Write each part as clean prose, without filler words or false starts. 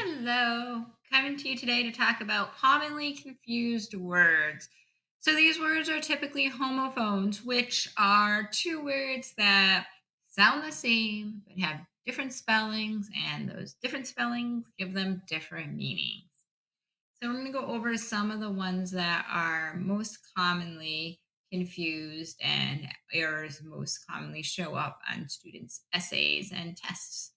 Hello, coming to you today to talk about commonly confused words. So, these words are typically homophones, which are two words that sound the same but have different spellings, and those different spellings give them different meanings. So, we're going to go over some of the ones that are most commonly confused and errors most commonly show up on students' essays and tests.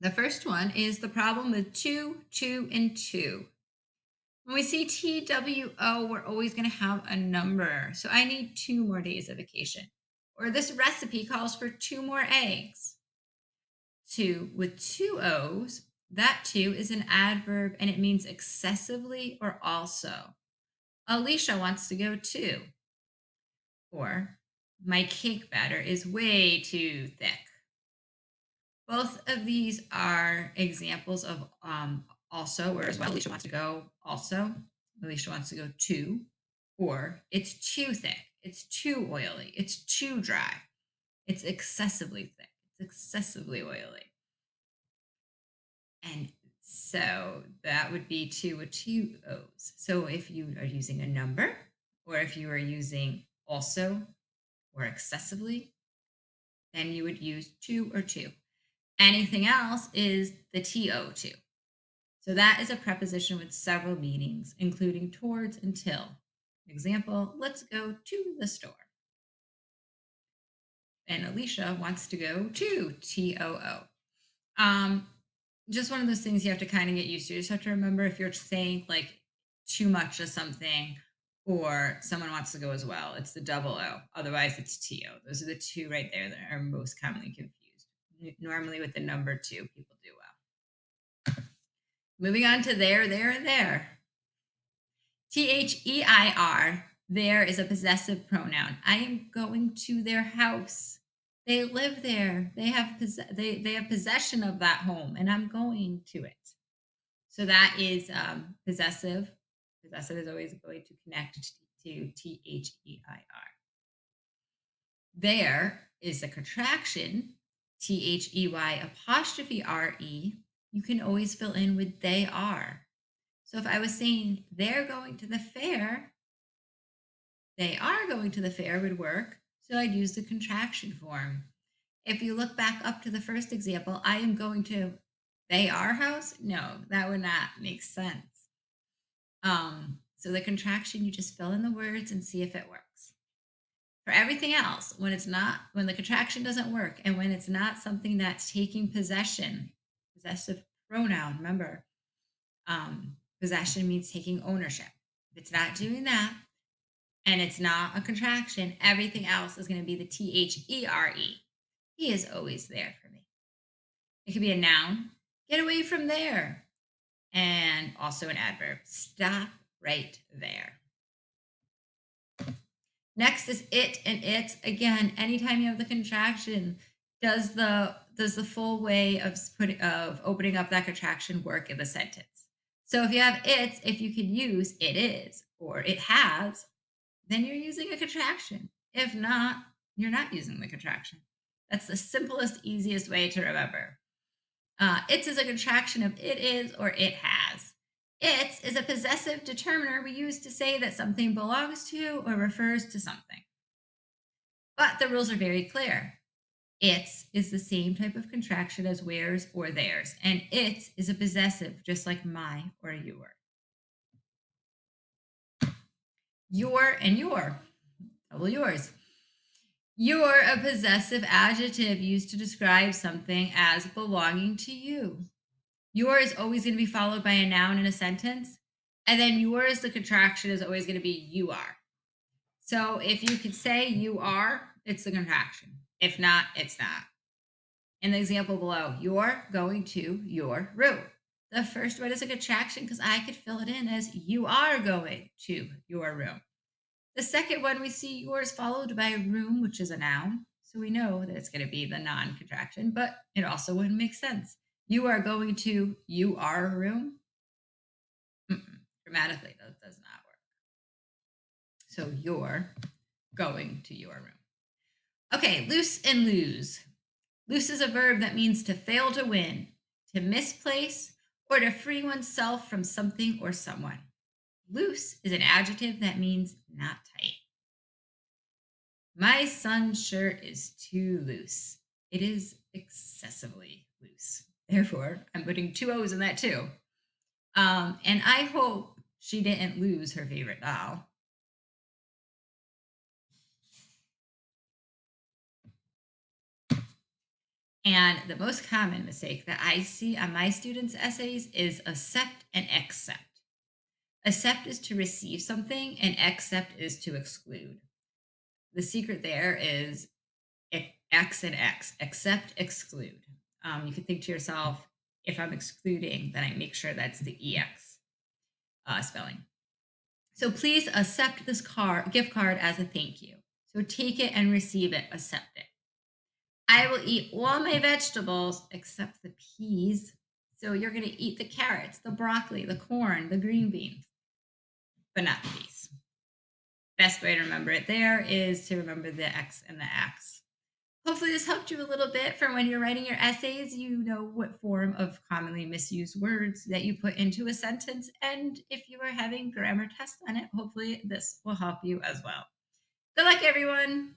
The first one is the problem with two, two, and two. When we see TWO, we're always going to have a number. So I need 2 more days of vacation. Or this recipe calls for 2 more eggs. Two with 2 O's, that two is an adverb and it means excessively or also. Alicia wants to go too. Or my cake batter is way too thick. Both of these are examples of also, whereas well, Alicia wants to go also, Alicia wants to go too, or it's too thick, it's too oily, it's too dry, it's excessively thick, it's excessively oily. And so that would be two with 2 O's. So if you are using a number, or if you are using also or excessively, then you would use two or two. Anything else is the TO2. So that is a preposition with several meanings, including towards and till. Example, let's go to the store. And Alicia wants to go to TOO. Just one of those things you have to kind of get used to. You just have to remember if you're saying like too much of something or someone wants to go as well, it's the double O. Otherwise, it's TO. Those are the two right there that are most commonly confused. Normally with the number two, people do well. Moving on to there, and there. THEIR, there is a possessive pronoun. I am going to their house. They live there. They have they have possession of that home, and I'm going to it. So that is possessive. Possessive is always going to connect to THEIR. There is a contraction, THEY apostrophe RE. You can always fill in with they are. So if I was saying they're going to the fair, they are going to the fair would work. So I'd use the contraction form. If you look back up to the first example, I am going to they are house. No, that would not make sense. So the contraction, you just fill in the words and see if it works. For everything else, when the contraction doesn't work and when it's not something that's taking possession, possessive pronoun, remember, possession means taking ownership. If it's not doing that and it's not a contraction, everything else is going to be the THERE. He is always there for me. It could be a noun, get away from there, and also an adverb, stop right there. Next is it and its. Again, anytime you have the contraction, does the full way of opening up that contraction work in the sentence? So if you have its, if you can use it is or it has, then you're using a contraction. If not, you're not using the contraction. That's the simplest, easiest way to remember. Its is a contraction of it is or it has. Its is a possessive determiner we use to say that something belongs to or refers to something. But the rules are very clear. Its is the same type of contraction as where's or theirs, and its is a possessive, just like my or your. Your and your, double yours. You're a possessive adjective used to describe something as belonging to you. Your is always going to be followed by a noun in a sentence. And then yours, the contraction is always going to be you are. So if you could say you are, it's the contraction. If not, it's not. In the example below, you're going to your room. The first word is a contraction because I could fill it in as you are going to your room. The second one, we see yours followed by a room, which is a noun. So we know that it's going to be the non-contraction, but it also wouldn't make sense. You are going to you are room. Grammatically, that does not work. So you're going to your room. Okay, loose and lose. Loose is a verb that means to fail to win. to misplace, or to free oneself from something or someone. Loose is an adjective that means not tight. My son's shirt is too loose. It is excessively loose. Therefore, I'm putting two O's in that too. And I hope she didn't lose her favorite doll. And the most common mistake that I see on my students' essays is accept and accept. Accept is to receive something, and accept is to exclude. The secret there is X and X, accept, exclude. You can think to yourself, if I'm excluding, then I make sure that's the EX spelling. So please accept this gift card as a thank you. So take it and receive it, accept it. I will eat all my vegetables except the peas. So you're going to eat the carrots, the broccoli, the corn, the green beans, but not the peas. Best way to remember it there is to remember the X and the X. Hopefully, this helped you a little bit for when you're writing your essays. You know what form of commonly misused words that you put into a sentence. And if you are having grammar tests on it, hopefully this will help you as well. Good luck, everyone.